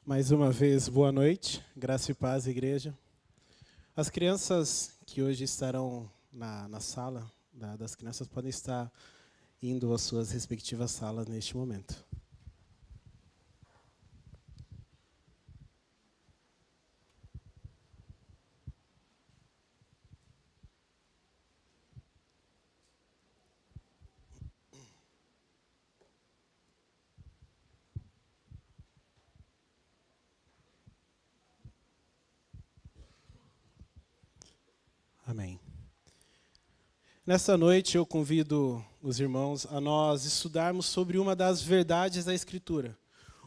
Mais uma vez, boa noite, graça e paz, igreja. As crianças que hoje estarão na sala das crianças podem estar indo às suas respectivas salas neste momento. Amém. Nessa noite eu convido os irmãos a nós estudarmos sobre uma das verdades da Escritura.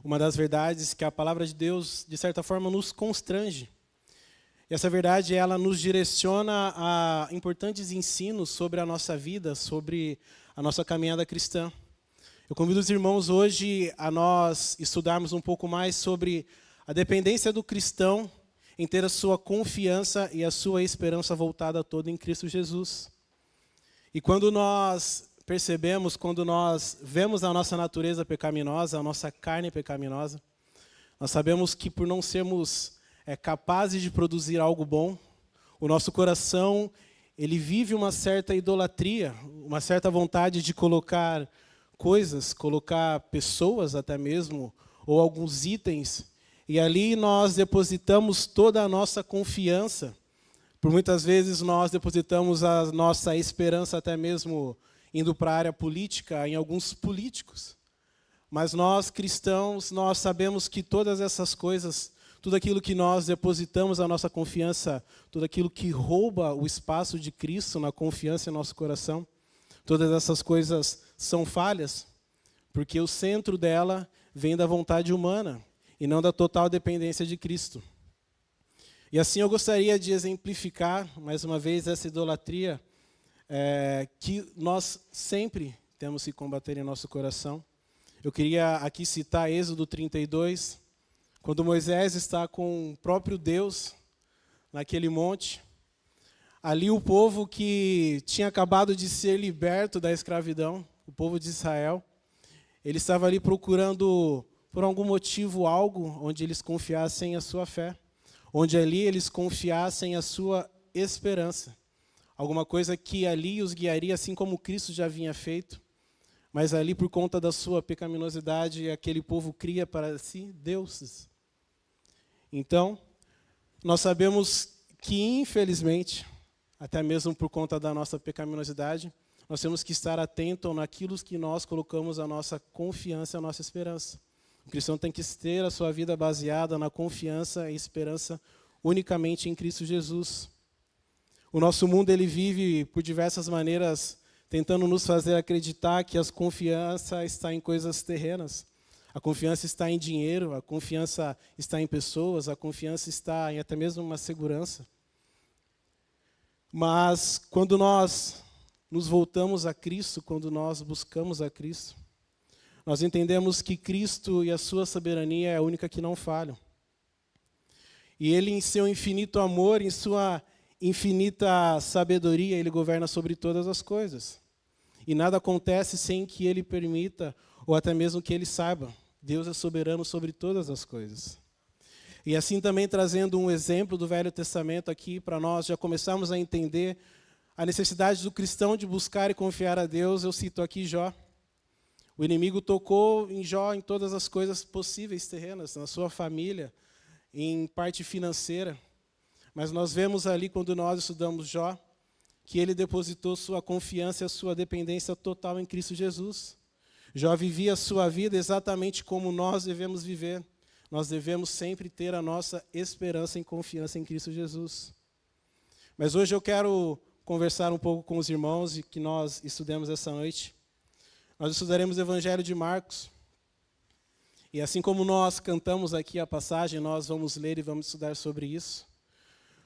Uma das verdades que a palavra de Deus, de certa forma, nos constrange. E essa verdade, ela nos direciona a importantes ensinos sobre a nossa vida, sobre a nossa caminhada cristã. Eu convido os irmãos hoje a nós estudarmos um pouco mais sobre a dependência do cristão em ter a sua confiança e a sua esperança voltada toda em Cristo Jesus. E quando nós percebemos, quando nós vemos a nossa natureza pecaminosa, a nossa carne pecaminosa, nós sabemos que por não sermos capazes de produzir algo bom, o nosso coração, ele vive uma certa idolatria, uma certa vontade de colocar coisas, colocar pessoas até mesmo, ou alguns itens, e ali nós depositamos toda a nossa confiança. Por muitas vezes nós depositamos a nossa esperança até mesmo indo para a área política, em alguns políticos. Mas nós, cristãos, nós sabemos que todas essas coisas, tudo aquilo que nós depositamos a nossa confiança, tudo aquilo que rouba o espaço de Cristo na confiança em nosso coração, todas essas coisas são falhas, porque o centro dela vem da vontade humana e não da total dependência de Cristo. E assim eu gostaria de exemplificar, mais uma vez, essa idolatria que nós sempre temos que combater em nosso coração. Eu queria aqui citar Êxodo 32, quando Moisés está com o próprio Deus naquele monte. Ali o povo que tinha acabado de ser liberto da escravidão, o povo de Israel, ele estava ali procurando, por algum motivo, algo onde eles confiassem a sua fé, onde ali eles confiassem a sua esperança. Alguma coisa que ali os guiaria, assim como Cristo já havia feito, mas ali por conta da sua pecaminosidade, aquele povo cria para si deuses. Então, nós sabemos que, infelizmente, até mesmo por conta da nossa pecaminosidade, nós temos que estar atentos naquilo que nós colocamos a nossa confiança, a nossa esperança. O cristão tem que ter a sua vida baseada na confiança e esperança unicamente em Cristo Jesus. O nosso mundo ele vive por diversas maneiras tentando nos fazer acreditar que a confiança está em coisas terrenas. A confiança está em dinheiro, a confiança está em pessoas, a confiança está em até mesmo uma segurança. Mas quando nós nos voltamos a Cristo, quando nós buscamos a Cristo, nós entendemos que Cristo e a sua soberania é a única que não falham. E Ele, em seu infinito amor, em sua infinita sabedoria, Ele governa sobre todas as coisas. E nada acontece sem que Ele permita, ou até mesmo que Ele saiba. Deus é soberano sobre todas as coisas. E assim também trazendo um exemplo do Velho Testamento aqui, para nós já começarmos a entender a necessidade do cristão de buscar e confiar a Deus, eu cito aqui Jó. O inimigo tocou em Jó em todas as coisas possíveis terrenas, na sua família, em parte financeira. Mas nós vemos ali, quando nós estudamos Jó, que ele depositou sua confiança e a sua dependência total em Cristo Jesus. Jó vivia a sua vida exatamente como nós devemos viver. Nós devemos sempre ter a nossa esperança e confiança em Cristo Jesus. Mas hoje eu quero conversar um pouco com os irmãos e que nós estudemos essa noite. Nós estudaremos o Evangelho de Marcos. E assim como nós cantamos aqui a passagem, nós vamos ler e vamos estudar sobre isso.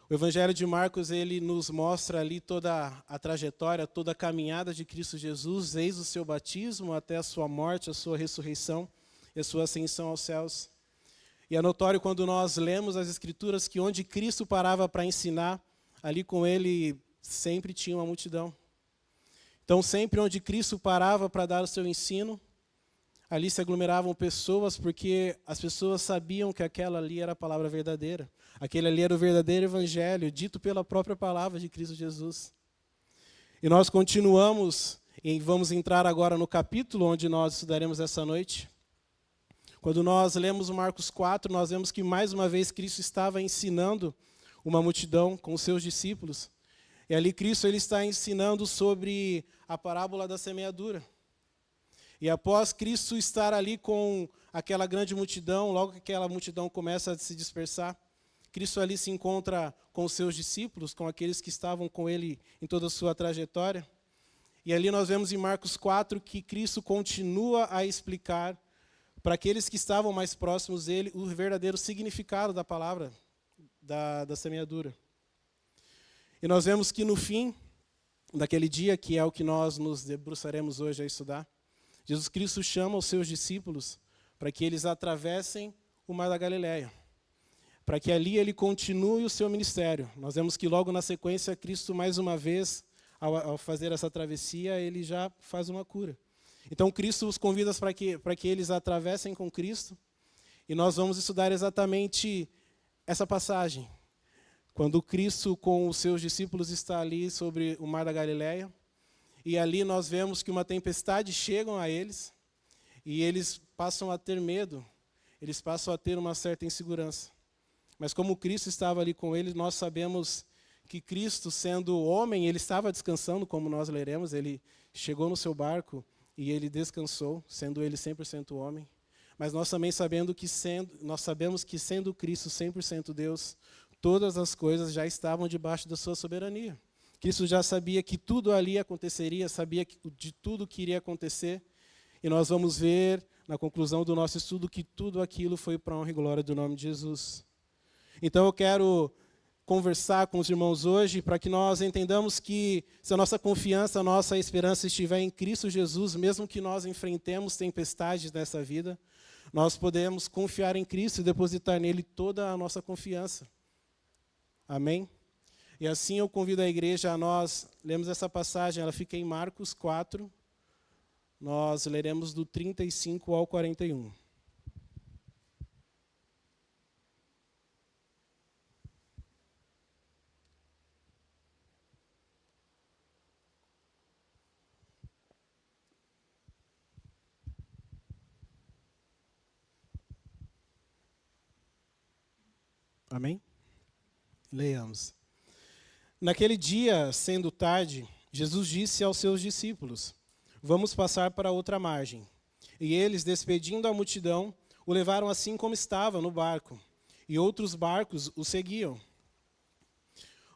O Evangelho de Marcos, ele nos mostra ali toda a trajetória, toda a caminhada de Cristo Jesus, desde o seu batismo até a sua morte, a sua ressurreição e a sua ascensão aos céus. E é notório quando nós lemos as Escrituras que onde Cristo parava para ensinar, ali com ele sempre tinha uma multidão. Então, sempre onde Cristo parava para dar o seu ensino, Ali se aglomeravam pessoas porque as pessoas sabiam que aquela ali era a palavra verdadeira. Aquele ali era o verdadeiro evangelho, dito pela própria palavra de Cristo Jesus. E nós continuamos, e vamos entrar agora no capítulo onde nós estudaremos essa noite. Quando nós lemos o Marcos 4, nós vemos que mais uma vez Cristo estava ensinando uma multidão com os seus discípulos. E ali Cristo ele está ensinando sobre a parábola da semeadura. E após Cristo estar ali com aquela grande multidão, logo que aquela multidão começa a se dispersar, Cristo ali se encontra com os seus discípulos, com aqueles que estavam com ele em toda a sua trajetória. E ali nós vemos em Marcos 4 que Cristo continua a explicar para aqueles que estavam mais próximos dele o verdadeiro significado da palavra da semeadura. E nós vemos que no fim daquele dia, que é o que nós nos debruçaremos hoje a estudar, Jesus Cristo chama os seus discípulos para que eles atravessem o Mar da Galileia, para que ali ele continue o seu ministério. Nós vemos que logo na sequência, Cristo, mais uma vez, ao fazer essa travessia, ele já faz uma cura. Então, Cristo os convida para que eles atravessem com Cristo, e nós vamos estudar exatamente essa passagem, quando Cristo com os seus discípulos está ali sobre o Mar da Galileia, e ali nós vemos que uma tempestade chega a eles, e eles passam a ter medo, eles passam a ter uma certa insegurança. Mas como Cristo estava ali com eles, nós sabemos que Cristo, sendo homem, ele estava descansando, como nós leremos, ele chegou no seu barco e ele descansou, sendo ele 100% homem. Mas nós também sabemos que sendo Cristo 100% Deus, todas as coisas já estavam debaixo da sua soberania. Cristo já sabia que tudo ali aconteceria, sabia de tudo que iria acontecer. E nós vamos ver, na conclusão do nosso estudo, que tudo aquilo foi para a honra e glória do nome de Jesus. Então eu quero conversar com os irmãos hoje para que nós entendamos que se a nossa confiança, a nossa esperança estiver em Cristo Jesus, mesmo que nós enfrentemos tempestades nessa vida, nós podemos confiar em Cristo e depositar nele toda a nossa confiança. Amém? E assim eu convido a igreja a nós lermos essa passagem, ela fica em Marcos 4, nós leremos do 35 ao 41. Amém? Leiamos. Naquele dia, sendo tarde, Jesus disse aos seus discípulos: vamos passar para outra margem. E eles, despedindo a multidão, o levaram assim como estava no barco, e outros barcos o seguiam.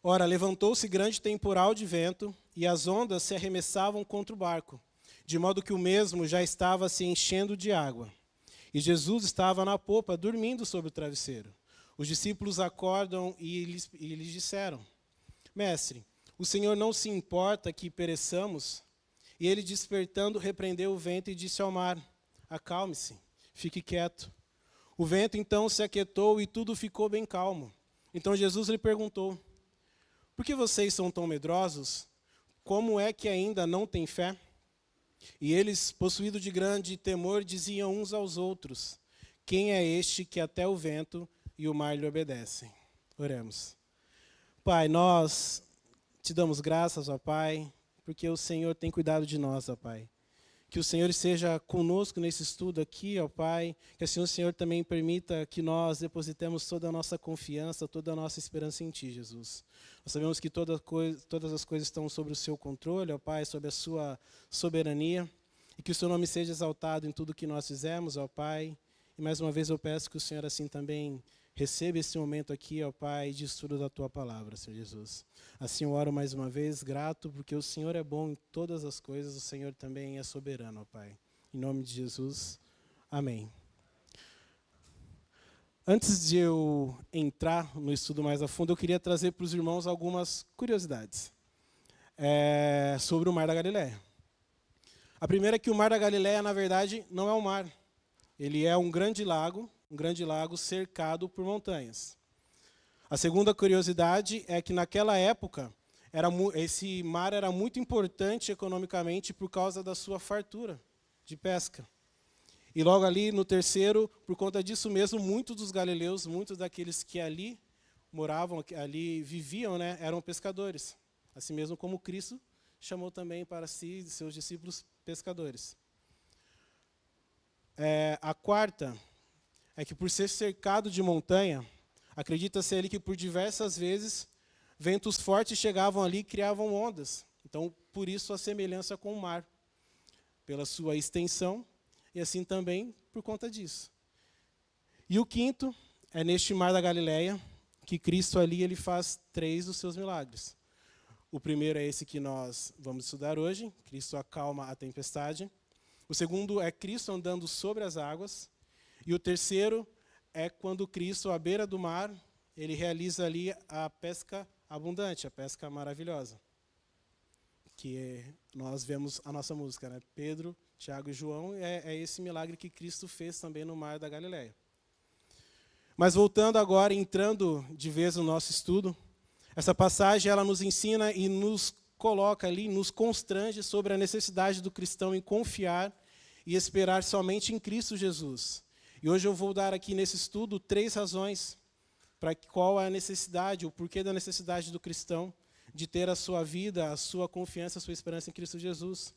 Ora, levantou-se grande temporal de vento, e as ondas se arremessavam contra o barco, de modo que o mesmo já estava se enchendo de água. E Jesus estava na popa, dormindo sobre o travesseiro. Os discípulos acordam e lhes disseram: Mestre, o Senhor não se importa que pereçamos? E ele, despertando, repreendeu o vento e disse ao mar: acalme-se, fique quieto. O vento então se aquietou e tudo ficou bem calmo. Então Jesus lhe perguntou: por que vocês são tão medrosos? Como é que ainda não têm fé? E eles, possuídos de grande temor, diziam uns aos outros: quem é este que até o vento e o mar lhe obedecem? Oremos. Pai, nós te damos graças, ó Pai, porque o Senhor tem cuidado de nós, ó Pai. Que o Senhor esteja conosco nesse estudo aqui, ó Pai. Que assim o Senhor também permita que nós depositemos toda a nossa confiança, toda a nossa esperança em Ti, Jesus. Nós sabemos que todas as coisas estão sob o Seu controle, ó Pai, sob a Sua soberania. E que o Seu nome seja exaltado em tudo que nós fizemos, ó Pai. E mais uma vez eu peço que o Senhor assim também receba esse momento aqui, ó Pai, de estudo da Tua palavra, Senhor Jesus. Assim eu oro mais uma vez, grato, porque o Senhor é bom em todas as coisas, o Senhor também é soberano, ó Pai. Em nome de Jesus, amém. Antes de eu entrar no estudo mais a fundo, eu queria trazer para os irmãos algumas curiosidades sobre o Mar da Galileia. A primeira é que o Mar da Galileia, na verdade, não é um mar. Ele é um grande lago cercado por montanhas. A segunda curiosidade é que naquela época, esse mar era muito importante economicamente por causa da sua fartura de pesca. E logo ali no terceiro, por conta disso mesmo, muitos dos galileus, muitos daqueles que ali moravam, que ali viviam, né, eram pescadores. Assim mesmo como Cristo chamou também para si seus discípulos pescadores. A quarta é que por ser cercado de montanha, acredita-se ali que por diversas vezes ventos fortes chegavam ali e criavam ondas. Então, por isso a semelhança com o mar, pela sua extensão, e assim também por conta disso. E o quinto é neste mar da Galileia, que Cristo ali ele faz 3 dos seus milagres. O primeiro é esse que nós vamos estudar hoje, Cristo acalma a tempestade. O segundo é Cristo andando sobre as águas. E o terceiro é quando Cristo, à beira do mar, ele realiza ali a pesca abundante, a pesca maravilhosa. Que nós vemos a nossa música, né? Pedro, Tiago e João, é esse milagre que Cristo fez também no mar da Galileia. Mas voltando agora, entrando de vez no nosso estudo, essa passagem ela nos ensina e nos coloca ali, nos constrange sobre a necessidade do cristão em confiar e esperar somente em Cristo Jesus. E hoje eu vou dar aqui nesse estudo 3 razões para qual é a necessidade, o porquê da necessidade do cristão de ter a sua vida, a sua confiança, a sua esperança em Cristo Jesus.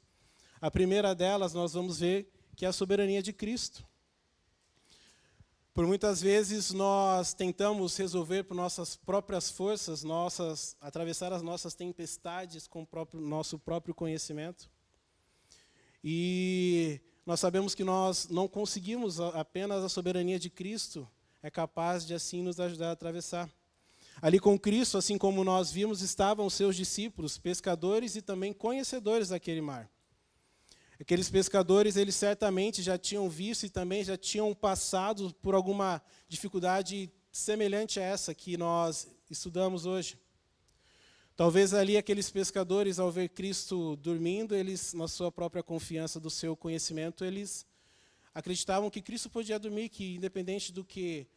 A primeira delas, nós vamos ver que é a soberania de Cristo. Por muitas vezes nós tentamos resolver por nossas próprias forças, atravessar as nossas tempestades com o nosso próprio conhecimento. E nós sabemos que nós não conseguimos, apenas a soberania de Cristo é capaz de assim nos ajudar a atravessar. Ali com Cristo, assim como nós vimos, estavam seus discípulos, pescadores e também conhecedores daquele mar. Aqueles pescadores, eles certamente já tinham visto e também já tinham passado por alguma dificuldade semelhante a essa que nós estudamos hoje. Talvez ali aqueles pescadores, ao ver Cristo dormindo, eles, na sua própria confiança do seu conhecimento, eles acreditavam que Cristo podia dormir, que independente do que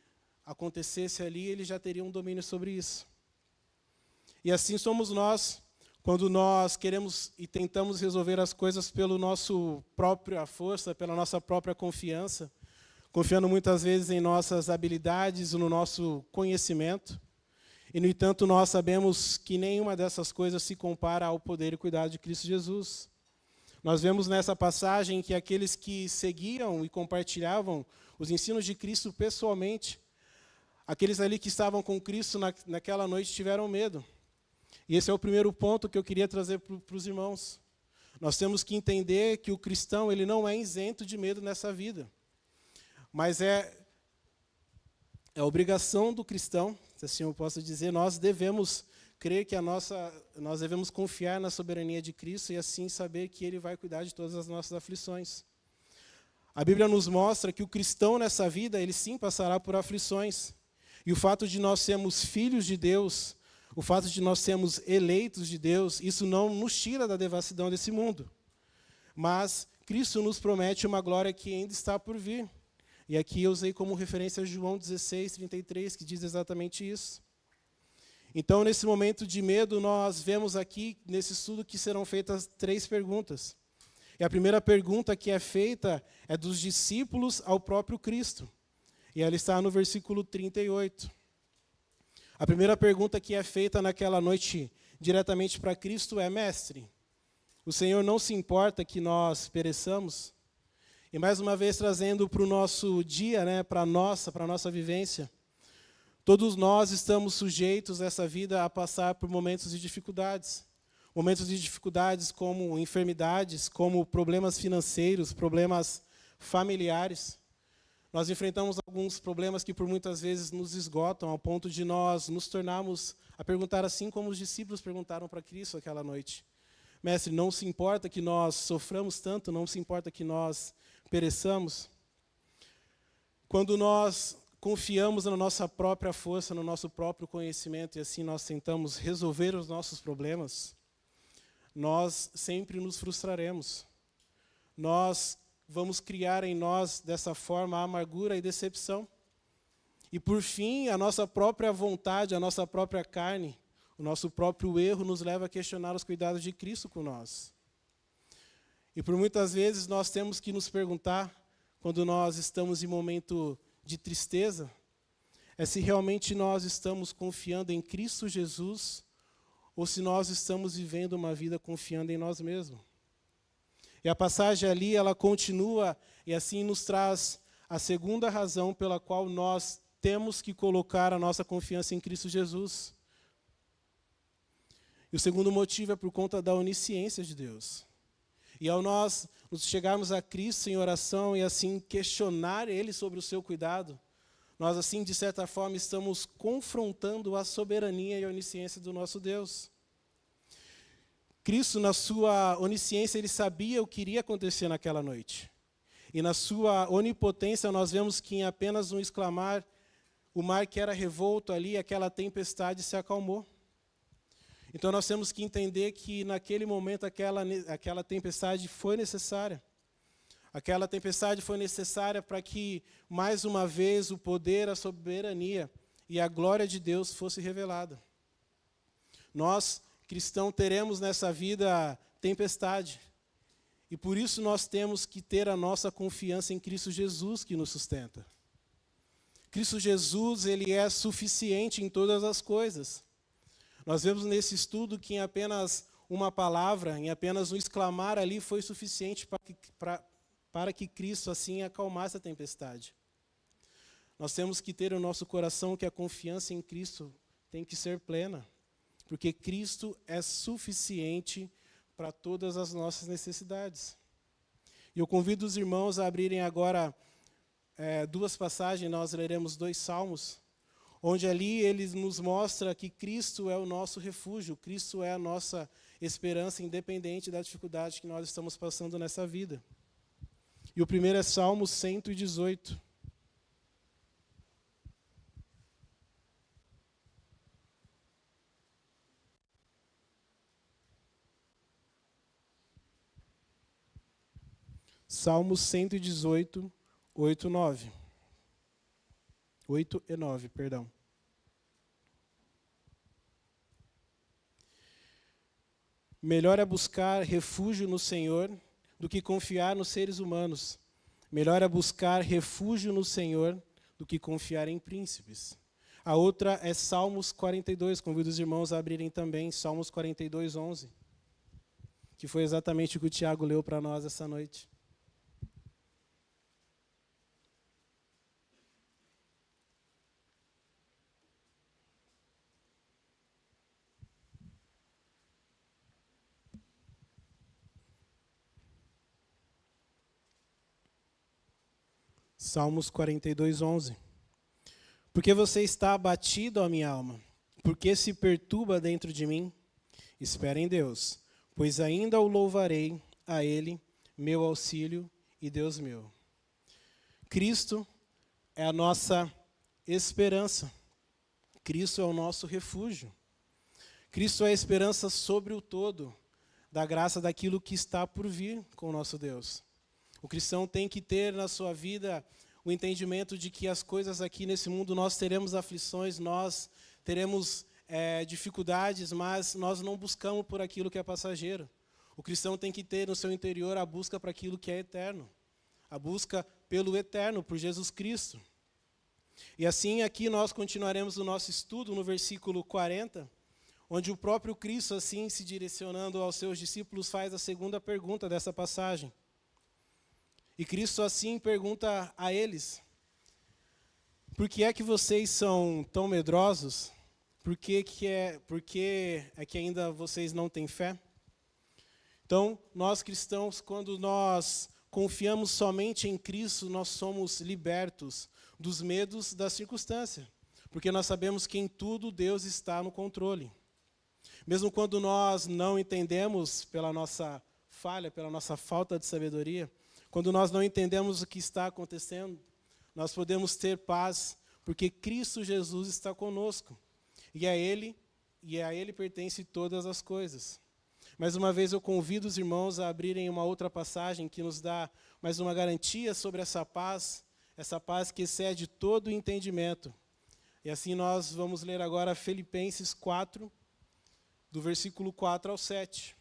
acontecesse ali, ele já teria um domínio sobre isso. E assim somos nós, quando nós queremos e tentamos resolver as coisas pela nossa própria força, pela nossa própria confiança, confiando muitas vezes em nossas habilidades, no nosso conhecimento. E, no entanto, nós sabemos que nenhuma dessas coisas se compara ao poder e cuidado de Cristo Jesus. Nós vemos nessa passagem que aqueles que seguiam e compartilhavam os ensinos de Cristo pessoalmente, aqueles ali que estavam com Cristo naquela noite tiveram medo. E esse é o primeiro ponto que eu queria trazer para os irmãos. Nós temos que entender que o cristão ele não é isento de medo nessa vida. Mas é obrigação do cristão, se assim eu posso dizer, nós devemos crer que nós devemos confiar na soberania de Cristo e assim saber que Ele vai cuidar de todas as nossas aflições. A Bíblia nos mostra que o cristão nessa vida, ele sim passará por aflições. E o fato de nós sermos filhos de Deus, o fato de nós sermos eleitos de Deus, isso não nos tira da devassidão desse mundo. Mas Cristo nos promete uma glória que ainda está por vir. E aqui eu usei como referência João 16:33, que diz exatamente isso. Então, nesse momento de medo, nós vemos aqui, nesse estudo, que serão feitas 3 perguntas. E a primeira pergunta que é feita é dos discípulos ao próprio Cristo. E ela está no versículo 38. A primeira pergunta que é feita naquela noite diretamente para Cristo é: Mestre, o Senhor não se importa que nós pereçamos? E mais uma vez trazendo para o nosso dia, né, para a nossa vivência, todos nós estamos sujeitos essa vida a passar por momentos de dificuldades. Momentos de dificuldades como enfermidades, como problemas financeiros, problemas familiares. Nós enfrentamos alguns problemas que por muitas vezes nos esgotam, ao ponto de nós nos tornarmos a perguntar assim como os discípulos perguntaram para Cristo aquela noite. Mestre, não se importa que nós soframos tanto, não se importa que nós pereçamos? Quando nós confiamos na nossa própria força, no nosso próprio conhecimento, e assim nós tentamos resolver os nossos problemas, nós sempre nos frustraremos. Nós vamos criar em nós, dessa forma, a amargura e decepção. E, por fim, a nossa própria vontade, a nossa própria carne, o nosso próprio erro nos leva a questionar os cuidados de Cristo com nós. E, por muitas vezes, nós temos que nos perguntar quando nós estamos em momento de tristeza, é se realmente nós estamos confiando em Cristo Jesus ou se nós estamos vivendo uma vida confiando em nós mesmos. E a passagem ali, ela continua e assim nos traz a segunda razão pela qual nós temos que colocar a nossa confiança em Cristo Jesus. E o segundo motivo é por conta da onisciência de Deus. E ao nós nos chegarmos a Cristo em oração e assim questionar Ele sobre o seu cuidado, nós assim, de certa forma, estamos confrontando a soberania e a onisciência do nosso Deus. Cristo, na sua onisciência, Ele sabia o que iria acontecer naquela noite. E na sua onipotência, nós vemos que em apenas um exclamar, o mar que era revolto ali, aquela tempestade se acalmou. Então nós temos que entender que naquele momento aquela tempestade foi necessária. Aquela tempestade foi necessária para que, mais uma vez, o poder, a soberania e a glória de Deus fosse revelada. Nós, cristãos, teremos nessa vida tempestade. E por isso nós temos que ter a nossa confiança em Cristo Jesus que nos sustenta. Cristo Jesus, Ele é suficiente em todas as coisas. Nós vemos nesse estudo que em apenas uma palavra, em apenas um exclamar ali, foi suficiente para que Cristo assim acalmasse a tempestade. Nós temos que ter no nosso coração que a confiança em Cristo tem que ser plena, porque Cristo é suficiente para todas as nossas necessidades. E eu convido os irmãos a abrirem agora duas passagens, nós leremos 2 salmos, onde ali ele nos mostra que Cristo é o nosso refúgio, Cristo é a nossa esperança, independente da dificuldade que nós estamos passando nessa vida. E o primeiro é Salmo 118. Salmo 118, 8 e 9. 8 e 9, perdão. Melhor é buscar refúgio no Senhor do que confiar nos seres humanos. Melhor é buscar refúgio no Senhor do que confiar em príncipes. A outra é Salmos 42, convido os irmãos a abrirem também, Salmos 42, 11, que foi exatamente o que o Tiago leu para nós essa noite. Salmos 42, 11. Porque você está abatido, ó minha alma? Porque se perturba dentro de mim? Espera em Deus, pois ainda o louvarei a Ele, meu auxílio e Deus meu. Cristo é a nossa esperança. Cristo é o nosso refúgio. Cristo é a esperança sobre o todo, da graça daquilo que está por vir com o nosso Deus. O cristão tem que ter na sua vida o entendimento de que as coisas aqui nesse mundo, nós teremos aflições, nós teremos dificuldades, mas nós não buscamos por aquilo que é passageiro. O cristão tem que ter no seu interior a busca para aquilo que é eterno. A busca pelo eterno, por Jesus Cristo. E assim aqui nós continuaremos o nosso estudo no versículo 40, onde o próprio Cristo, assim se direcionando aos seus discípulos, faz a segunda pergunta dessa passagem. E Cristo assim pergunta a eles: por que é que vocês são tão medrosos? Por que é que ainda vocês não têm fé? Então, nós cristãos, quando nós confiamos somente em Cristo, nós somos libertos dos medos da circunstância, porque nós sabemos que em tudo Deus está no controle. Mesmo quando nós não entendemos pela nossa falha, pela nossa falta de sabedoria, quando nós não entendemos o que está acontecendo, nós podemos ter paz, porque Cristo Jesus está conosco. E a Ele pertence todas as coisas. Mais uma vez eu convido os irmãos a abrirem uma outra passagem que nos dá mais uma garantia sobre essa paz que excede todo o entendimento. E assim nós vamos ler agora Filipenses 4, do versículo 4 ao 7.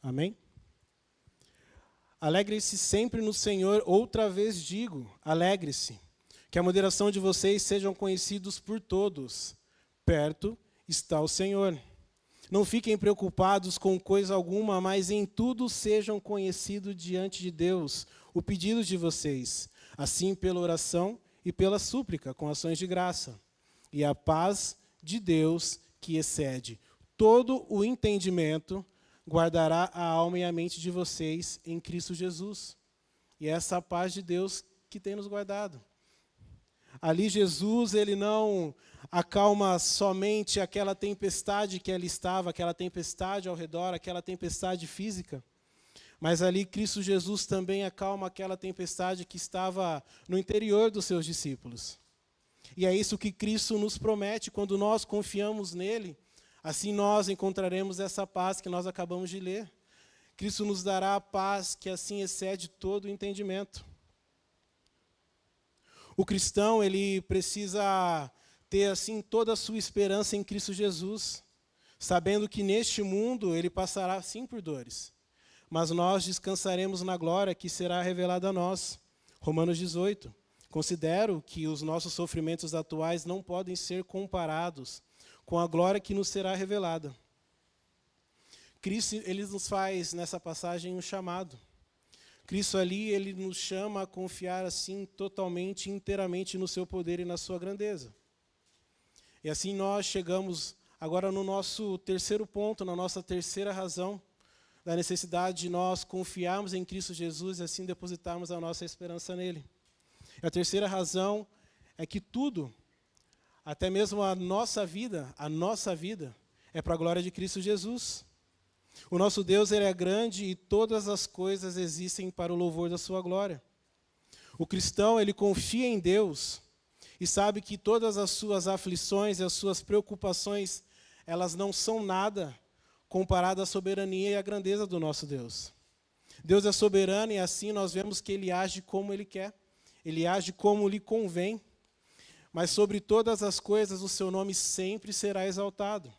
Amém? Alegre-se sempre no Senhor, outra vez digo, alegre-se. Que a moderação de vocês sejam conhecidos por todos. Perto está o Senhor. Não fiquem preocupados com coisa alguma, mas em tudo sejam conhecidos diante de Deus o pedido de vocês, assim pela oração e pela súplica, com ações de graça. E a paz de Deus, que excede todo o entendimento, guardará a alma e a mente de vocês em Cristo Jesus. E é essa paz de Deus que tem nos guardado. Ali Jesus, ele não acalma somente aquela tempestade que ali estava, aquela tempestade ao redor, aquela tempestade física, mas ali Cristo Jesus também acalma aquela tempestade que estava no interior dos seus discípulos. E é isso que Cristo nos promete, quando nós confiamos nele, assim nós encontraremos essa paz que nós acabamos de ler. Cristo nos dará a paz que assim excede todo o entendimento. O cristão, ele precisa ter assim toda a sua esperança em Cristo Jesus, sabendo que neste mundo ele passará sim por dores, mas nós descansaremos na glória que será revelada a nós. Romanos 18. Considero que os nossos sofrimentos atuais não podem ser comparados com a glória que nos será revelada. Cristo, ele nos faz nessa passagem um chamado. Cristo ali, ele nos chama a confiar assim totalmente, inteiramente no seu poder e na sua grandeza. E assim nós chegamos agora no nosso terceiro ponto, na nossa terceira razão, da necessidade de nós confiarmos em Cristo Jesus e assim depositarmos a nossa esperança nele. E a terceira razão é que tudo, até mesmo a nossa vida é para a glória de Cristo Jesus. O nosso Deus, ele é grande e todas as coisas existem para o louvor da sua glória. O cristão, ele confia em Deus e sabe que todas as suas aflições e as suas preocupações, elas não são nada comparado à soberania e à grandeza do nosso Deus. Deus é soberano e assim nós vemos que ele age como ele quer. Ele age como lhe convém. Mas sobre todas as coisas o seu nome sempre será exaltado.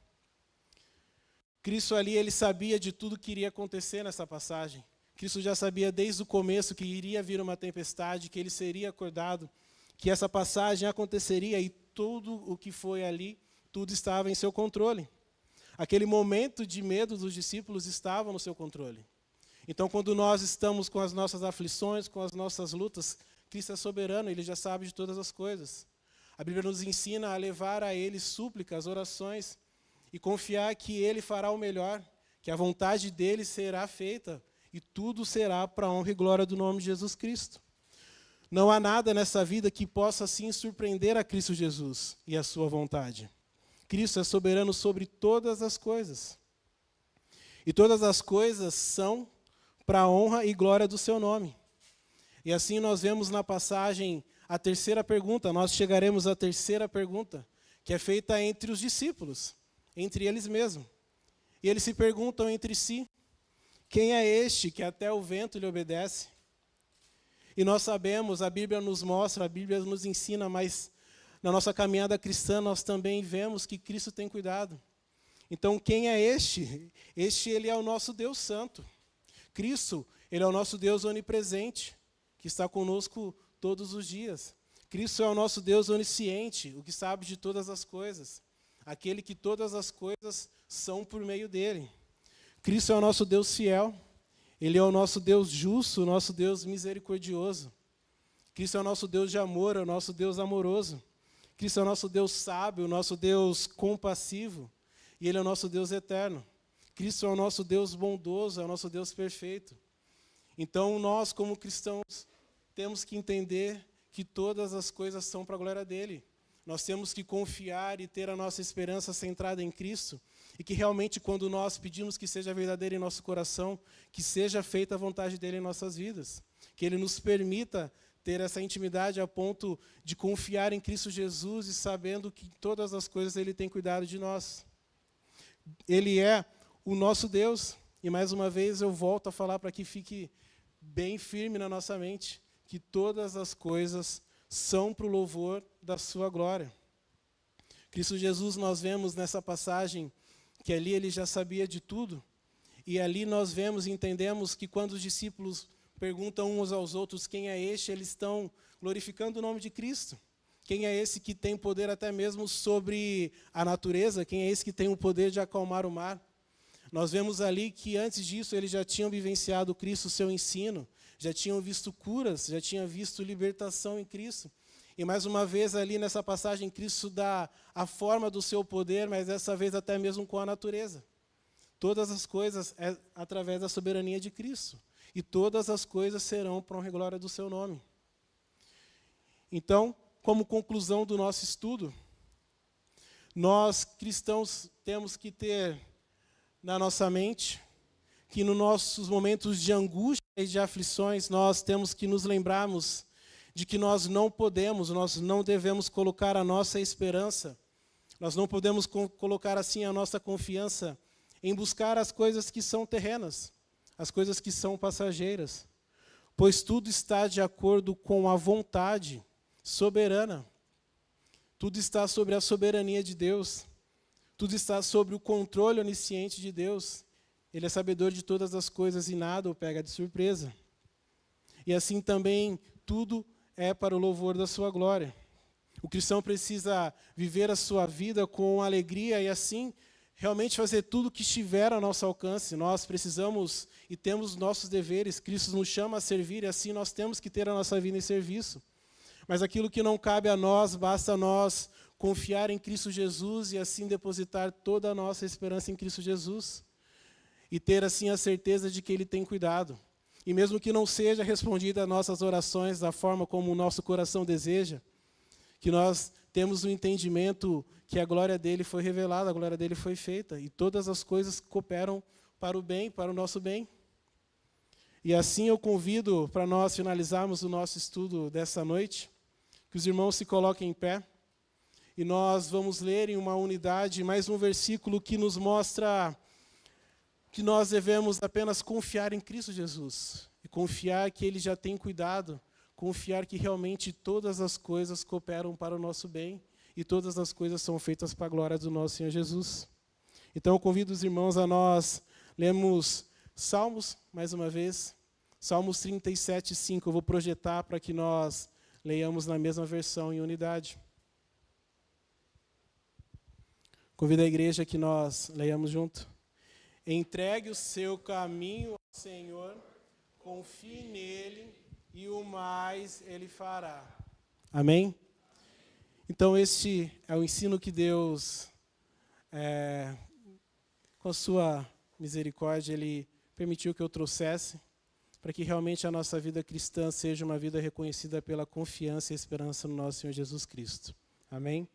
Cristo ali, ele sabia de tudo que iria acontecer nessa passagem. Cristo já sabia desde o começo que iria vir uma tempestade, que ele seria acordado, que essa passagem aconteceria e tudo o que foi ali, tudo estava em seu controle. Aquele momento de medo dos discípulos estava no seu controle. Então, quando nós estamos com as nossas aflições, com as nossas lutas, Cristo é soberano, ele já sabe de todas as coisas. A Bíblia nos ensina a levar a ele súplicas, orações, e confiar que ele fará o melhor, que a vontade dele será feita, e tudo será para a honra e glória do nome de Jesus Cristo. Não há nada nessa vida que possa, assim, surpreender a Cristo Jesus e a sua vontade. Cristo é soberano sobre todas as coisas. E todas as coisas são para a honra e glória do seu nome. E assim nós vemos na passagem a terceira pergunta, nós chegaremos à terceira pergunta, que é feita entre os discípulos, entre eles mesmos. E eles se perguntam entre si, quem é este que até o vento lhe obedece? E nós sabemos, a Bíblia nos mostra, a Bíblia nos ensina, mas na nossa caminhada cristã nós também vemos que Cristo tem cuidado. Então, quem é este? Este, ele é o nosso Deus Santo. Cristo, ele é o nosso Deus onipresente, que está conosco todos os dias. Cristo é o nosso Deus onisciente, o que sabe de todas as coisas. Aquele que todas as coisas são por meio dele. Cristo é o nosso Deus fiel. Ele é o nosso Deus justo, o nosso Deus misericordioso. Cristo é o nosso Deus de amor, é o nosso Deus amoroso. Cristo é o nosso Deus sábio, o nosso Deus compassivo. E ele é o nosso Deus eterno. Cristo é o nosso Deus bondoso, é o nosso Deus perfeito. Então, nós, como cristãos, temos que entender que todas as coisas são para a glória dele. Nós temos que confiar e ter a nossa esperança centrada em Cristo, e que realmente, quando nós pedimos que seja verdadeiro em nosso coração, que seja feita a vontade dele em nossas vidas. Que ele nos permita ter essa intimidade a ponto de confiar em Cristo Jesus e sabendo que todas as coisas ele tem cuidado de nós. Ele é o nosso Deus. E mais uma vez eu volto a falar para que fique bem firme na nossa mente, que todas as coisas são para o louvor da sua glória. Cristo Jesus, nós vemos nessa passagem que ali ele já sabia de tudo, E ali nós vemos e entendemos que quando os discípulos perguntam uns aos outros quem é este, eles estão glorificando o nome de Cristo. Quem é esse que tem poder até mesmo sobre a natureza? Quem é esse que tem o poder de acalmar o mar? Nós vemos ali que antes disso eles já tinham vivenciado Cristo, o seu ensino, já tinham visto curas, já tinham visto libertação em Cristo. E mais uma vez ali nessa passagem, Cristo dá a forma do seu poder, mas dessa vez até mesmo com a natureza. Todas as coisas é através da soberania de Cristo. E todas as coisas serão para a honra e glória do seu nome. Então, como conclusão do nosso estudo, nós cristãos temos que ter na nossa mente que nos nossos momentos de angústia e de aflições, nós temos que nos lembrarmos de que nós não devemos colocar a nossa esperança, nós não podemos colocar assim a nossa confiança em buscar as coisas que são terrenas, as coisas que são passageiras, pois tudo está de acordo com a vontade soberana. Tudo está sobre a soberania de Deus. Tudo está sobre o controle onisciente de Deus. Ele é sabedor de todas as coisas e nada o pega de surpresa. E assim também tudo é para o louvor da sua glória. O cristão precisa viver a sua vida com alegria e assim realmente fazer tudo o que estiver ao nosso alcance. Nós precisamos e temos nossos deveres. Cristo nos chama a servir e assim nós temos que ter a nossa vida em serviço. Mas aquilo que não cabe a nós, basta nós confiar em Cristo Jesus e assim depositar toda a nossa esperança em Cristo Jesus. E ter assim a certeza de que Ele tem cuidado. E mesmo que não seja respondida as nossas orações da forma como o nosso coração deseja, que nós temos o entendimento que a glória dele foi revelada, a glória dele foi feita, e todas as coisas cooperam para o bem, para o nosso bem. E assim eu convido para nós finalizarmos o nosso estudo dessa noite, que os irmãos se coloquem em pé, e nós vamos ler em uma unidade mais um versículo que nos mostra que nós devemos apenas confiar em Cristo Jesus, e confiar que Ele já tem cuidado, confiar que realmente todas as coisas cooperam para o nosso bem, e todas as coisas são feitas para a glória do nosso Senhor Jesus. Então eu convido os irmãos a nós lermos Salmos, mais uma vez, Salmos 37, 5, eu vou projetar para que nós leiamos na mesma versão em unidade. Convido a igreja que nós leiamos junto. Entregue o seu caminho ao Senhor, confie nele e o mais ele fará. Amém? Então este é o ensino que Deus, com a sua misericórdia, Ele permitiu que eu trouxesse, para que realmente a nossa vida cristã seja uma vida reconhecida pela confiança e esperança no nosso Senhor Jesus Cristo. Amém?